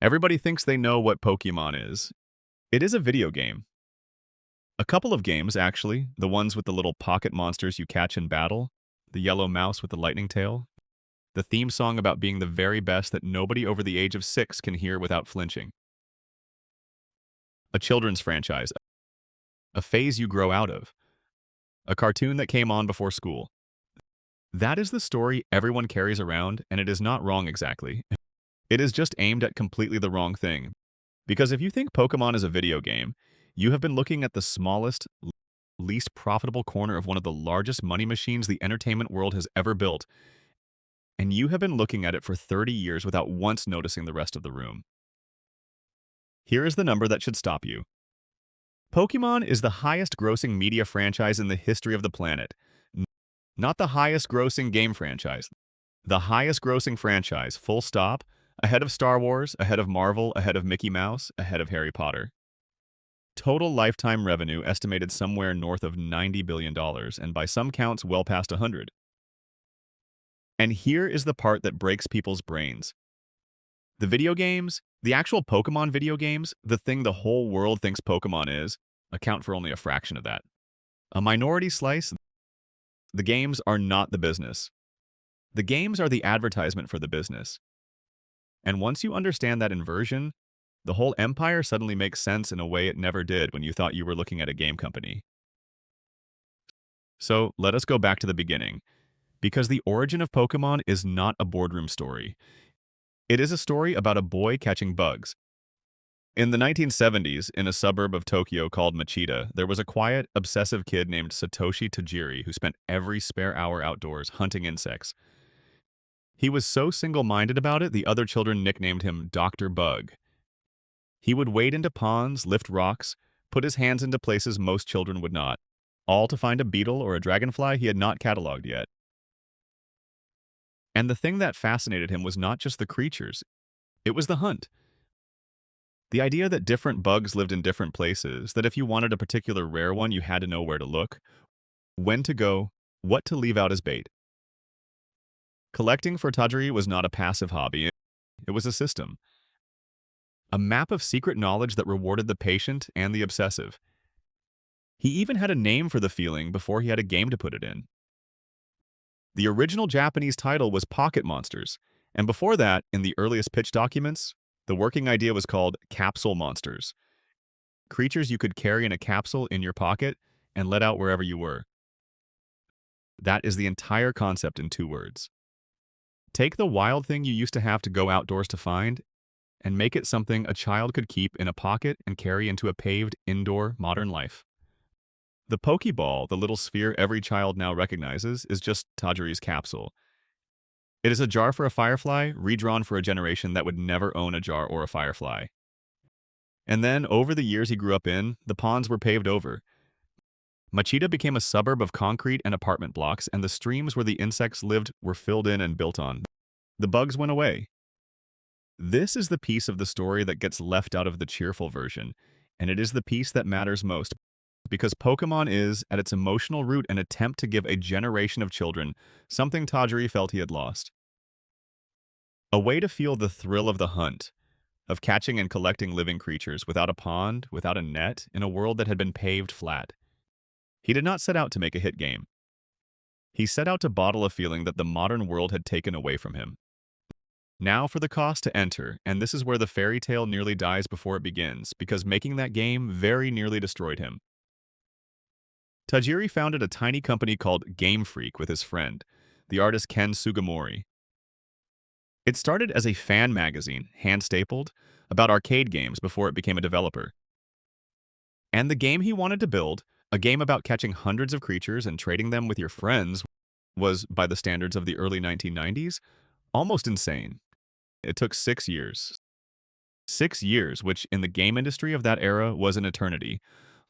Everybody thinks they know what Pokemon is. It is a video game. A couple of games, actually. The ones with the little pocket monsters you catch in battle, the yellow mouse with the lightning tail, the theme song about being the very best that nobody over the age of 6 can hear without flinching. A children's franchise, a phase you grow out of, a cartoon that came on before school. That is the story everyone carries around, and it is not wrong exactly. It is just aimed at completely the wrong thing. Because if you think Pokemon is a video game, you have been looking at the smallest, least profitable corner of one of the largest money machines the entertainment world has ever built, and you have been looking at it for 30 years without once noticing the rest of the room. Here is the number that should stop you. Pokemon is the highest-grossing media franchise in the history of the planet. Not the highest-grossing game franchise. The highest-grossing franchise, full stop, ahead of Star Wars, ahead of Marvel, ahead of Mickey Mouse, ahead of Harry Potter. Total lifetime revenue estimated somewhere north of $90 billion, and by some counts well past 100. And here is the part that breaks people's brains. The video games, the actual Pokemon video games, the thing the whole world thinks Pokemon is, account for only a fraction of that. A minority slice, the games are not the business. The games are the advertisement for the business. And once you understand that inversion, the whole empire suddenly makes sense in a way it never did when you thought you were looking at a game company. So let us go back to the beginning, because the origin of Pokemon is not a boardroom story. It is a story about a boy catching bugs. In the 1970s, in a suburb of Tokyo called Machida, there was a quiet, obsessive kid named Satoshi Tajiri who spent every spare hour outdoors hunting insects. He was so single-minded about it, the other children nicknamed him Dr. Bug. He would wade into ponds, lift rocks, put his hands into places most children would not, all to find a beetle or a dragonfly he had not cataloged yet. And the thing that fascinated him was not just the creatures, it was the hunt. The idea that different bugs lived in different places, that if you wanted a particular rare one, you had to know where to look, when to go, what to leave out as bait. Collecting for Tajiri was not a passive hobby, it was a system. A map of secret knowledge that rewarded the patient and the obsessive. He even had a name for the feeling before he had a game to put it in. The original Japanese title was Pocket Monsters, and before that, in the earliest pitch documents, the working idea was called Capsule Monsters. Creatures you could carry in a capsule in your pocket and let out wherever you were. That is the entire concept in 2 words. Take the wild thing you used to have to go outdoors to find and make it something a child could keep in a pocket and carry into a paved, indoor, modern life. The Pokeball, the little sphere every child now recognizes, is just Tajiri's capsule. It is a jar for a firefly, redrawn for a generation that would never own a jar or a firefly. And then, over the years he grew up in, the ponds were paved over. Machida became a suburb of concrete and apartment blocks, and the streams where the insects lived were filled in and built on. The bugs went away. This is the piece of the story that gets left out of the cheerful version, and it is the piece that matters most, because Pokemon is, at its emotional root, an attempt to give a generation of children something Tajiri felt he had lost. A way to feel the thrill of the hunt, of catching and collecting living creatures without a pond, without a net, in a world that had been paved flat. He did not set out to make a hit game. He set out to bottle a feeling that the modern world had taken away from him. Now for the cost to enter, and this is where the fairy tale nearly dies before it begins, because making that game very nearly destroyed him. Tajiri founded a tiny company called Game Freak with his friend, the artist Ken Sugimori. It started as a fan magazine, hand-stapled, about arcade games before it became a developer. And the game he wanted to build, a game about catching hundreds of creatures and trading them with your friends, was, by the standards of the early 1990s, almost insane. It took 6 years. 6 years, which in the game industry of that era was an eternity,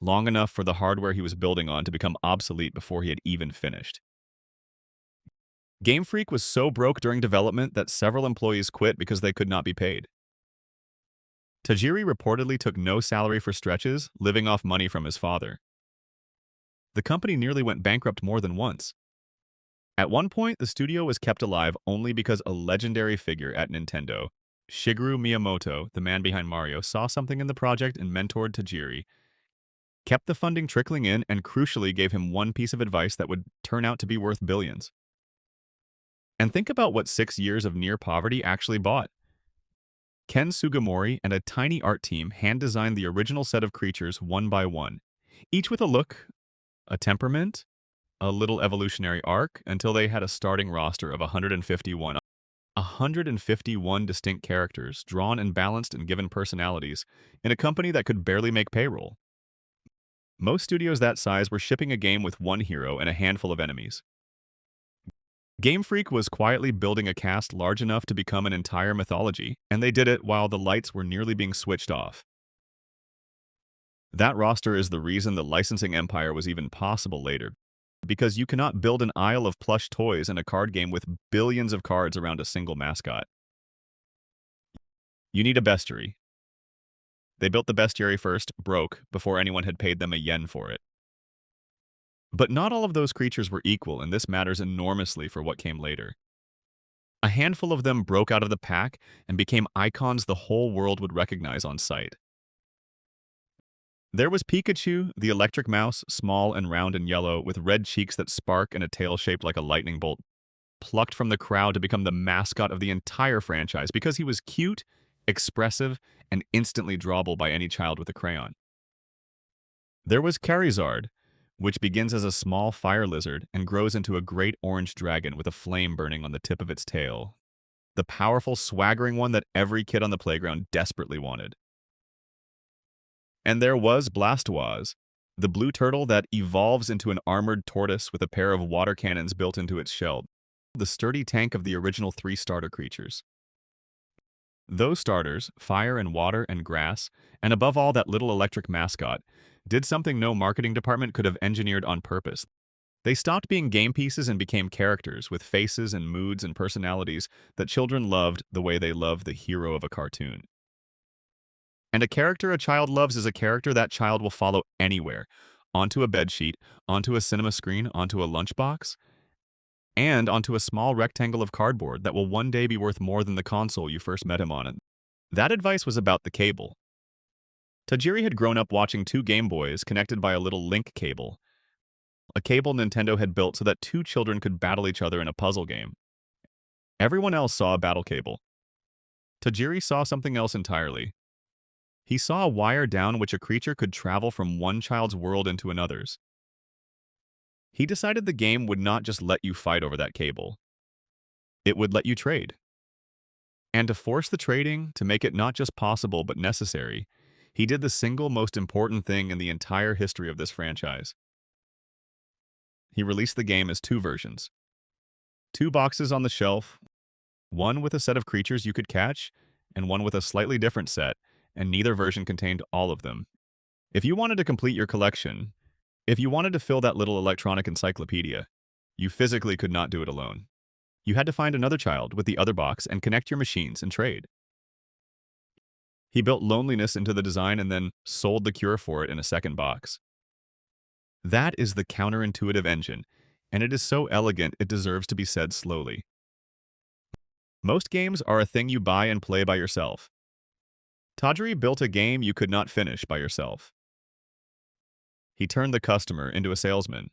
long enough for the hardware he was building on to become obsolete before he had even finished. Game Freak was so broke during development that several employees quit because they could not be paid. Tajiri reportedly took no salary for stretches, living off money from his father. The company nearly went bankrupt more than once. At one point, the studio was kept alive only because a legendary figure at Nintendo, Shigeru Miyamoto, the man behind Mario, saw something in the project and mentored Tajiri, kept the funding trickling in, and crucially gave him one piece of advice that would turn out to be worth billions. And think about what 6 years of near poverty actually bought. Ken Sugimori and a tiny art team hand-designed the original set of creatures one by one, each with a look, a temperament, a little evolutionary arc, until they had a starting roster of 151. 151 distinct characters, drawn and balanced and given personalities, in a company that could barely make payroll. Most studios that size were shipping a game with one hero and a handful of enemies. Game Freak was quietly building a cast large enough to become an entire mythology, and they did it while the lights were nearly being switched off. That roster is the reason the licensing empire was even possible later, because you cannot build an aisle of plush toys in a card game with billions of cards around a single mascot. You need a bestiary. They built the bestiary first, broke, before anyone had paid them a yen for it. But not all of those creatures were equal, and this matters enormously for what came later. A handful of them broke out of the pack and became icons the whole world would recognize on sight. There was Pikachu, the electric mouse, small and round and yellow, with red cheeks that spark and a tail shaped like a lightning bolt, plucked from the crowd to become the mascot of the entire franchise because he was cute, expressive, and instantly drawable by any child with a crayon. There was Charizard, which begins as a small fire lizard and grows into a great orange dragon with a flame burning on the tip of its tail. The powerful, swaggering one that every kid on the playground desperately wanted. And there was Blastoise, the blue turtle that evolves into an armored tortoise with a pair of water cannons built into its shell, the sturdy tank of the original 3 starter creatures. Those starters, fire and water and grass, and above all that little electric mascot, did something no marketing department could have engineered on purpose. They stopped being game pieces and became characters with faces and moods and personalities that children loved the way they love the hero of a cartoon. And a character a child loves is a character that child will follow anywhere, onto a bedsheet, onto a cinema screen, onto a lunchbox, and onto a small rectangle of cardboard that will one day be worth more than the console you first met him on. That advice was about the cable. Tajiri had grown up watching 2 Game Boys connected by a little link cable, a cable Nintendo had built so that 2 children could battle each other in a puzzle game. Everyone else saw a battle cable. Tajiri saw something else entirely. He saw a wire down which a creature could travel from one child's world into another's. He decided the game would not just let you fight over that cable. It would let you trade. And to force the trading, to make it not just possible but necessary, he did the single most important thing in the entire history of this franchise. He released the game as 2 versions. 2 boxes on the shelf, one with a set of creatures you could catch, and one with a slightly different set, and neither version contained all of them. If you wanted to complete your collection, if you wanted to fill that little electronic encyclopedia, you physically could not do it alone. You had to find another child with the other box and connect your machines and trade. He built loneliness into the design and then sold the cure for it in a second box. That is the counterintuitive engine, and it is so elegant it deserves to be said slowly. Most games are a thing you buy and play by yourself. Tajiri built a game you could not finish by yourself. He turned the customer into a salesman.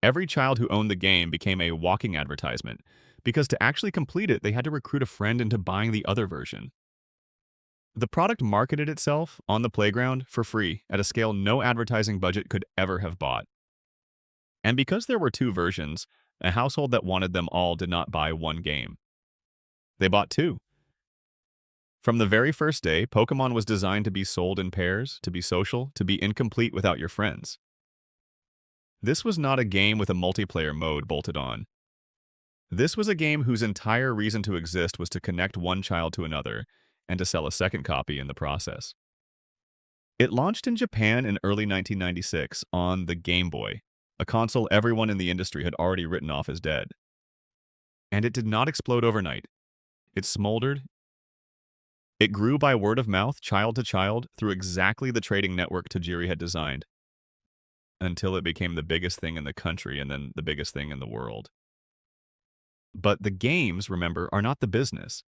Every child who owned the game became a walking advertisement, because to actually complete it, they had to recruit a friend into buying the other version. The product marketed itself on the playground for free at a scale no advertising budget could ever have bought. And because there were 2 versions, a household that wanted them all did not buy one game. They bought 2. From the very first day, Pokémon was designed to be sold in pairs, to be social, to be incomplete without your friends. This was not a game with a multiplayer mode bolted on. This was a game whose entire reason to exist was to connect one child to another, and to sell a second copy in the process. It launched in Japan in early 1996 on the Game Boy, a console everyone in the industry had already written off as dead. And it did not explode overnight. It smoldered. It grew by word of mouth, child to child, through exactly the trading network Tajiri had designed, until it became the biggest thing in the country and then the biggest thing in the world. But the games, remember, are not the business.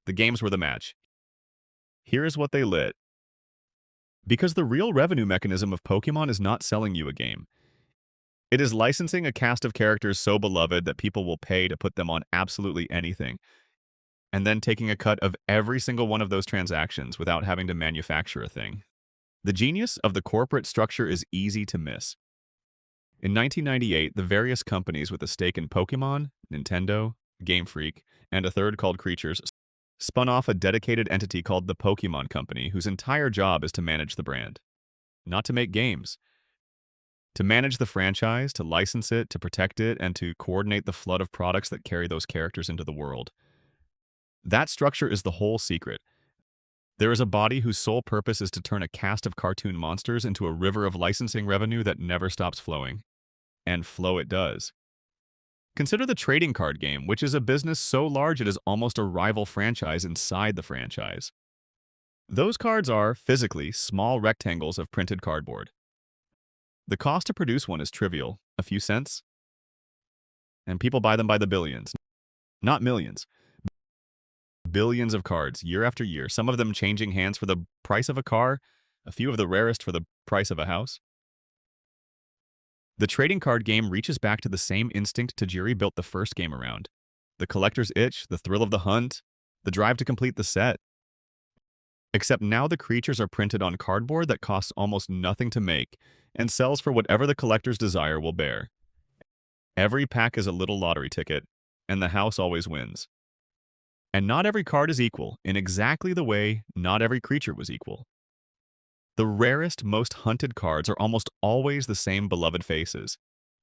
The games were the match. Here is what they lit. Because the real revenue mechanism of Pokemon is not selling you a game. It is licensing a cast of characters so beloved that people will pay to put them on absolutely anything, and then taking a cut of every single one of those transactions without having to manufacture a thing. The genius of the corporate structure is easy to miss. In 1998, the various companies with a stake in Pokemon, Nintendo, Game Freak, and a third called Creatures spun off a dedicated entity called the Pokemon Company, whose entire job is to manage the brand. Not to make games. To manage the franchise, to license it, to protect it, and to coordinate the flood of products that carry those characters into the world. That structure is the whole secret. There is a body whose sole purpose is to turn a cast of cartoon monsters into a river of licensing revenue that never stops flowing. And flow it does. Consider the trading card game, which is a business so large it is almost a rival franchise inside the franchise. Those cards are, physically, small rectangles of printed cardboard. The cost to produce one is trivial, a few cents, and people buy them by the billions, not millions. Billions of cards, year after year, some of them changing hands for the price of a car, a few of the rarest for the price of a house. The trading card game reaches back to the same instinct Tajiri built the first game around. The collector's itch, the thrill of the hunt, the drive to complete the set. Except now the creatures are printed on cardboard that costs almost nothing to make and sells for whatever the collector's desire will bear. Every pack is a little lottery ticket, and the house always wins. And not every card is equal, in exactly the way not every creature was equal. The rarest, most hunted cards are almost always the same beloved faces,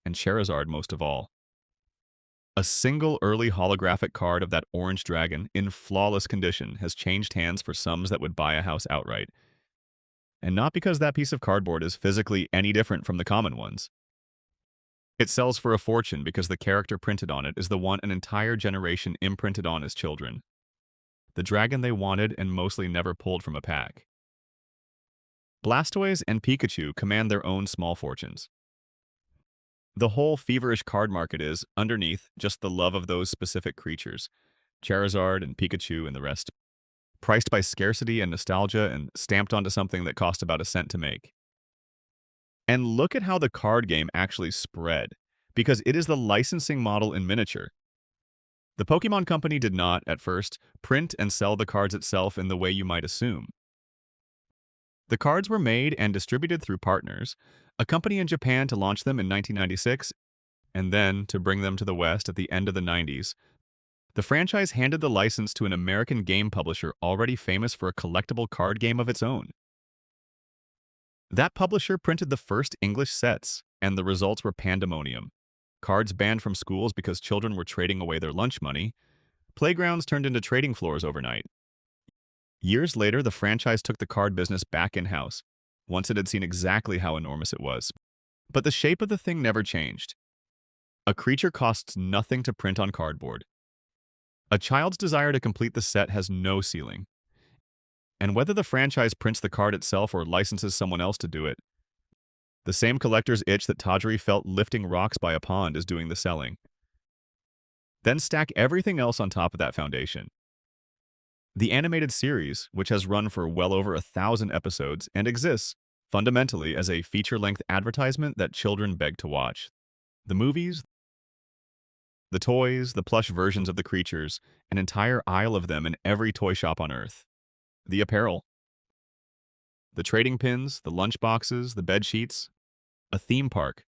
and Charizard most of all. A single early holographic card of that orange dragon, in flawless condition, has changed hands for sums that would buy a house outright. And not because that piece of cardboard is physically any different from the common ones. It sells for a fortune because the character printed on it is the one an entire generation imprinted on as children. The dragon they wanted and mostly never pulled from a pack. Blastoise and Pikachu command their own small fortunes. The whole feverish card market is, underneath, just the love of those specific creatures, Charizard and Pikachu and the rest, priced by scarcity and nostalgia and stamped onto something that cost about a cent to make. And look at how the card game actually spread, because it is the licensing model in miniature. The Pokemon Company did not, at first, print and sell the cards itself in the way you might assume. The cards were made and distributed through partners, a company in Japan to launch them in 1996, and then to bring them to the West at the end of the 90s. The franchise handed the license to an American game publisher already famous for a collectible card game of its own. That publisher printed the first English sets, and the results were pandemonium. Cards banned from schools because children were trading away their lunch money. Playgrounds turned into trading floors overnight. Years later, the franchise took the card business back in-house, once it had seen exactly how enormous it was. But the shape of the thing never changed. A creature costs nothing to print on cardboard. A child's desire to complete the set has no ceiling. And whether the franchise prints the card itself or licenses someone else to do it, the same collector's itch that Tajiri felt lifting rocks by a pond is doing the selling. Then stack everything else on top of that foundation. The animated series, which has run for well over 1,000 episodes and exists, fundamentally, as a feature-length advertisement that children beg to watch. The movies, the toys, the plush versions of the creatures, an entire aisle of them in every toy shop on Earth. The apparel, the trading pins, the lunch boxes, the bed sheets, a theme park.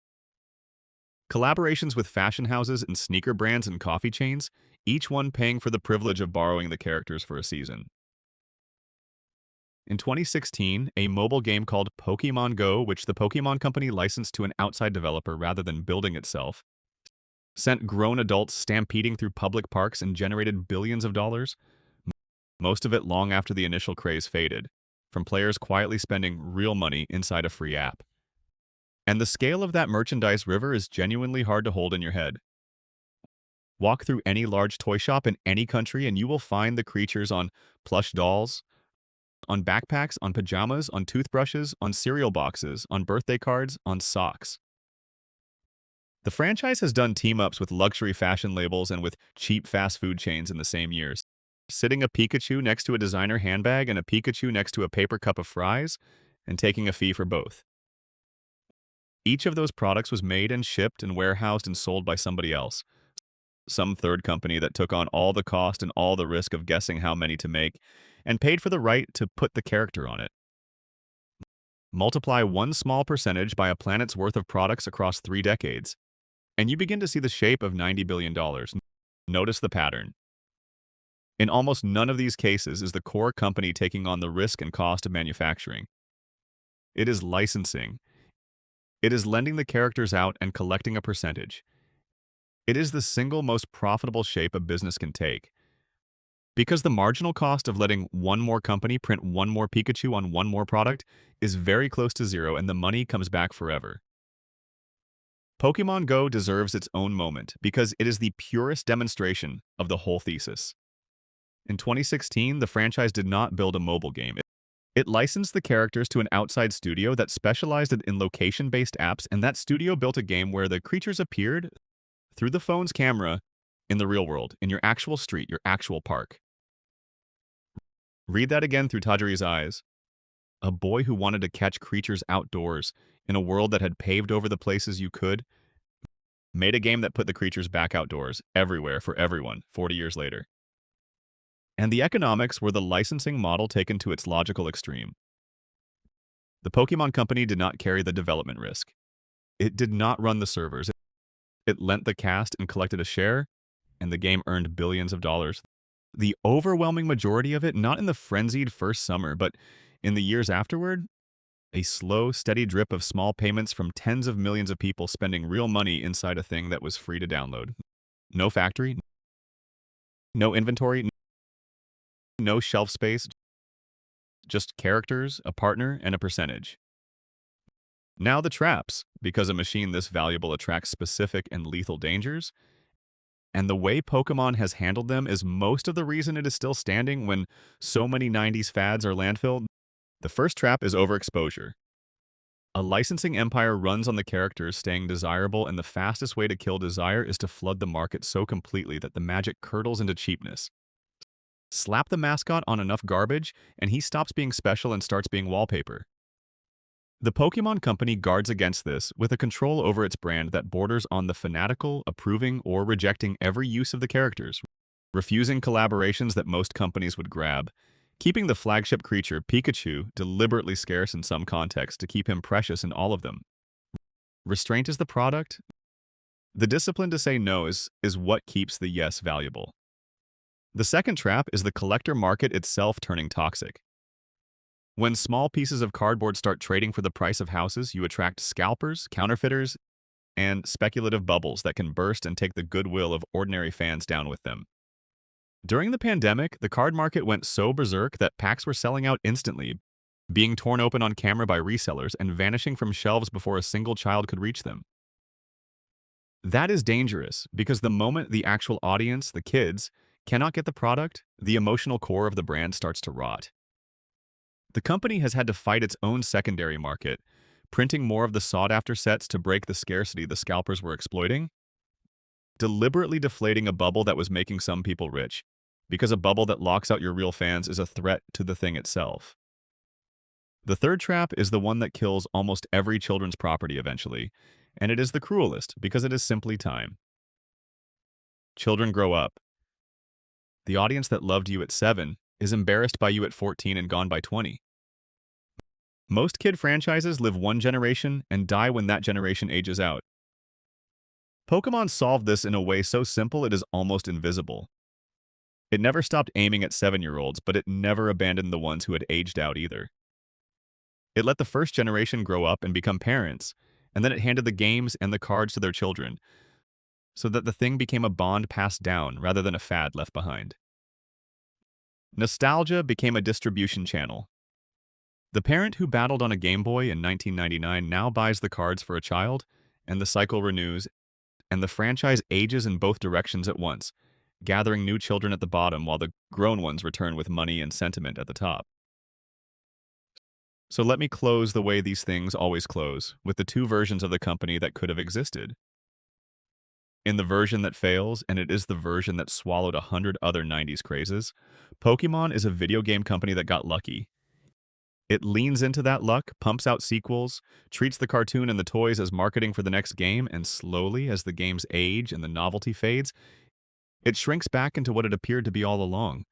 Collaborations with fashion houses and sneaker brands and coffee chains, each one paying for the privilege of borrowing the characters for a season. In 2016, a mobile game called Pokémon Go, which the Pokémon Company licensed to an outside developer rather than building itself, sent grown adults stampeding through public parks and generated billions of dollars, most of it long after the initial craze faded, from players quietly spending real money inside a free app. And the scale of that merchandise river is genuinely hard to hold in your head. Walk through any large toy shop in any country and you will find the creatures on plush dolls, on backpacks, on pajamas, on toothbrushes, on cereal boxes, on birthday cards, on socks. The franchise has done team-ups with luxury fashion labels and with cheap fast food chains in the same years. sitting a Pikachu next to a designer handbag and a Pikachu next to a paper cup of fries, and taking a fee for both. Each of those products was made and shipped and warehoused and sold by somebody else. Some third company that took on all the cost and all the risk of guessing how many to make, and paid for the right to put the character on it. Multiply one small percentage by a planet's worth of products across 3 decades, and you begin to see the shape of $90 billion. Notice the pattern. In almost none of these cases is the core company taking on the risk and cost of manufacturing. It is licensing. It is lending the characters out and collecting a percentage. It is the single most profitable shape a business can take. Because the marginal cost of letting one more company print one more Pikachu on one more product is very close to zero, and the money comes back forever. Pokémon Go deserves its own moment because it is the purest demonstration of the whole thesis. In 2016, the franchise did not build a mobile game. It licensed the characters to an outside studio that specialized in location-based apps, and that studio built a game where the creatures appeared through the phone's camera in the real world, in your actual street, your actual park. Read that again through Tajiri's eyes. A boy who wanted to catch creatures outdoors in a world that had paved over the places you could, made a game that put the creatures back outdoors, everywhere, for everyone, 40 years later. And the economics were the licensing model taken to its logical extreme. The Pokémon Company did not carry the development risk. It did not run the servers. It lent the cast and collected a share, and the game earned billions of dollars. The overwhelming majority of it, not in the frenzied first summer, but in the years afterward, a slow, steady drip of small payments from tens of millions of people spending real money inside a thing that was free to download. No factory, no inventory, no shelf space, just characters, a partner, and a percentage. Now the traps, because a machine this valuable attracts specific and lethal dangers, and the way Pokémon has handled them is most of the reason it is still standing when so many 90s fads are landfilled. The first trap is overexposure. A licensing empire runs on the characters staying desirable, and the fastest way to kill desire is to flood the market so completely that the magic curdles into cheapness. Slap the mascot on enough garbage, and he stops being special and starts being wallpaper. The Pokémon Company guards against this with a control over its brand that borders on the fanatical, approving, or rejecting every use of the characters, refusing collaborations that most companies would grab, keeping the flagship creature, Pikachu, deliberately scarce in some contexts to keep him precious in all of them. Restraint is the product. The discipline to say no is what keeps the yes valuable. The second trap is the collector market itself turning toxic. When small pieces of cardboard start trading for the price of houses, you attract scalpers, counterfeiters, and speculative bubbles that can burst and take the goodwill of ordinary fans down with them. During the pandemic, the card market went so berserk that packs were selling out instantly, being torn open on camera by resellers and vanishing from shelves before a single child could reach them. That is dangerous because the moment the actual audience, the kids, cannot get the product, the emotional core of the brand starts to rot. The company has had to fight its own secondary market, printing more of the sought-after sets to break the scarcity the scalpers were exploiting, deliberately deflating a bubble that was making some people rich, because a bubble that locks out your real fans is a threat to the thing itself. The third trap is the one that kills almost every children's property eventually, and it is the cruelest because it is simply time. Children grow up. The audience that loved you at 7 is embarrassed by you at 14 and gone by 20. Most kid franchises live one generation and die when that generation ages out. Pokémon solved this in a way so simple it is almost invisible. It never stopped aiming at 7-year-olds, but it never abandoned the ones who had aged out either. It let the first generation grow up and become parents, and then it handed the games and the cards to their children, so that the thing became a bond passed down rather than a fad left behind. Nostalgia became a distribution channel. The parent who battled on a Game Boy in 1999 now buys the cards for a child, and the cycle renews, and the franchise ages in both directions at once, gathering new children at the bottom while the grown ones return with money and sentiment at the top. So let me close the way these things always close, with the two versions of the company that could have existed. In the version that fails, and it is the version that swallowed 100 other 90s crazes, Pokemon is a video game company that got lucky. It leans into that luck, pumps out sequels, treats the cartoon and the toys as marketing for the next game, and slowly, as the games age and the novelty fades, it shrinks back into what it appeared to be all along: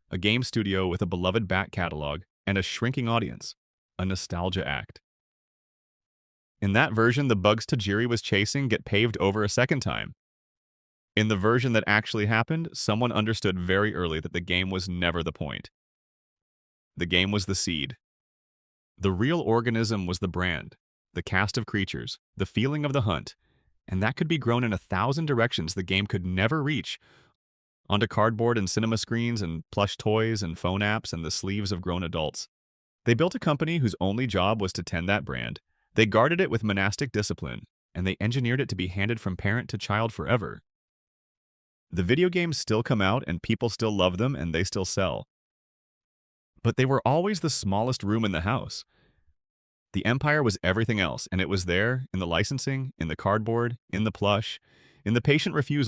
a game studio with a beloved back catalog and a shrinking audience, a nostalgia act. In that version, the bugs Tajiri was chasing get paved over a second time. In the version that actually happened, someone understood very early that the game was never the point. The game was the seed. The real organism was the brand, the cast of creatures, the feeling of the hunt, and that could be grown in 1,000 directions the game could never reach, onto cardboard and cinema screens and plush toys and phone apps and the sleeves of grown adults. They built a company whose only job was to tend that brand. They guarded it with monastic discipline, and they engineered it to be handed from parent to child forever. The video games still come out and people still love them and they still sell. But they were always the smallest room in the house. The empire was everything else, and it was there, in the licensing, in the cardboard, in the plush, in the patient refusal